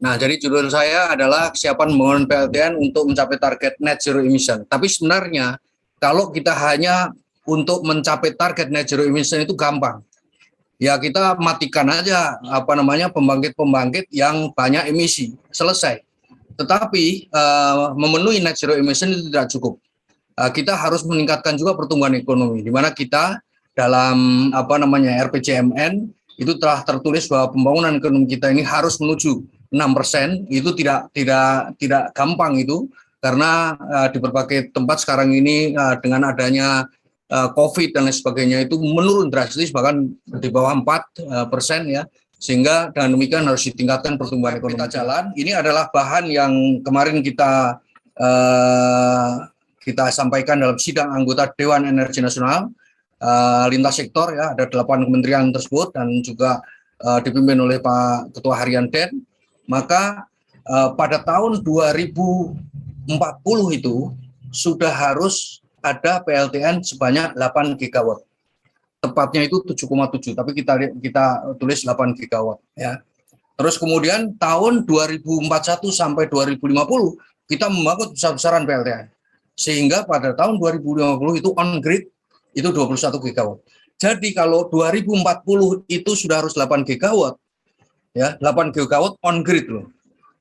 Nah, jadi judul saya adalah kesiapan membangun PLTN untuk mencapai target net zero emission. Tapi sebenarnya kalau kita hanya untuk mencapai target net zero emission itu gampang. Ya kita matikan aja pembangkit-pembangkit yang banyak emisi, selesai. Tetapi memenuhi net zero emission itu tidak cukup. Kita harus meningkatkan juga pertumbuhan ekonomi, di mana kita dalam RPJMN itu telah tertulis bahwa pembangunan ekonomi kita ini harus menuju 6%. Itu tidak gampang itu, karena di berbagai tempat sekarang ini dengan adanya COVID dan lain sebagainya itu menurun drastis, bahkan di bawah 4% ya, sehingga dengan demikian harus ditingkatkan pertumbuhan ekonomi. Kita jalan, ini adalah bahan yang kemarin kita sampaikan dalam sidang anggota Dewan Energi Nasional lintas sektor ya, ada 8 kementerian tersebut dan juga dipimpin oleh Pak Ketua Harian DEN. Maka pada tahun 2040 itu sudah harus ada PLTN sebanyak 8 gigawatt. Tepatnya itu 7,7, tapi kita tulis 8 gigawatt ya. Terus kemudian tahun 2041 sampai 2050 kita membangun besar-besaran PLTN. Sehingga pada tahun 2050 itu on grid itu 21 gigawatt. Jadi kalau 2040 itu sudah harus 8 gigawatt, ya 8 gigawatt on grid loh.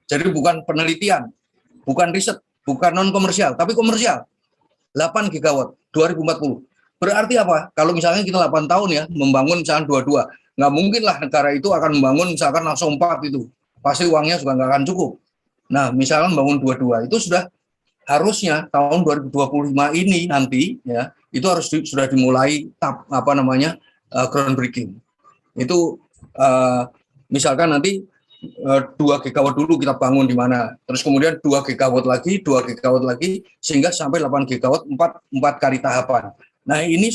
Jadi bukan penelitian, bukan riset, bukan non komersial, tapi komersial. 8 gigawatt 2040. Berarti apa? Kalau misalnya kita 8 tahun ya membangun misalnya 22, nggak mungkin lah negara itu akan membangun misalkan langsung 4 itu. Pasti uangnya juga nggak akan cukup. Nah, misalkan membangun 22 itu sudah harusnya tahun 2025 ini nanti ya itu harus sudah dimulai groundbreaking. Itu misalkan nanti 2 gigawatt dulu kita bangun di mana, terus kemudian 2 gigawatt lagi sehingga sampai 8 gigawatt 4 kali tahapan. Nah, ini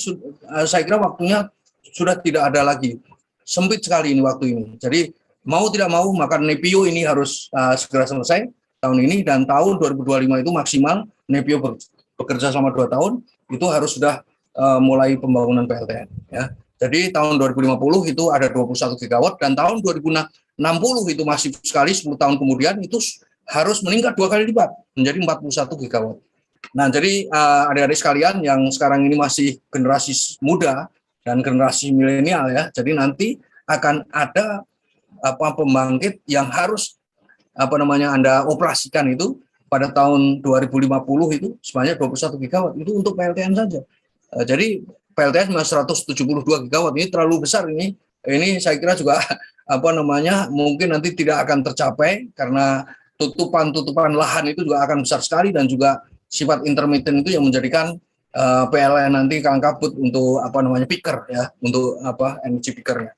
saya kira waktunya sudah tidak ada lagi. Sempit sekali ini waktu ini. Jadi mau tidak mau maka NEPIO ini harus segera selesai tahun ini, dan tahun 2025 itu maksimal NEPIO bekerja selama 2 tahun itu harus sudah mulai pembangunan PLTN ya. Jadi tahun 2050 itu ada 21 gigawatt dan tahun 2060 itu masih sekali 10 tahun kemudian itu harus meningkat 2 kali lipat menjadi 41 gigawatt. Nah, jadi adik-adik sekalian yang sekarang ini masih generasi muda dan generasi milenial ya. Jadi nanti akan ada pembangkit yang harus Anda operasikan itu pada tahun 2050 itu sebanyak 21 gigawatt itu untuk PLTN saja. Jadi PLTN 172 gigawatt ini terlalu besar ini. Ini saya kira juga mungkin nanti tidak akan tercapai karena tutupan lahan itu juga akan besar sekali dan juga sifat intermittent itu yang menjadikan PLN nanti kalang kabut untuk piker ya, untuk energi pikernya.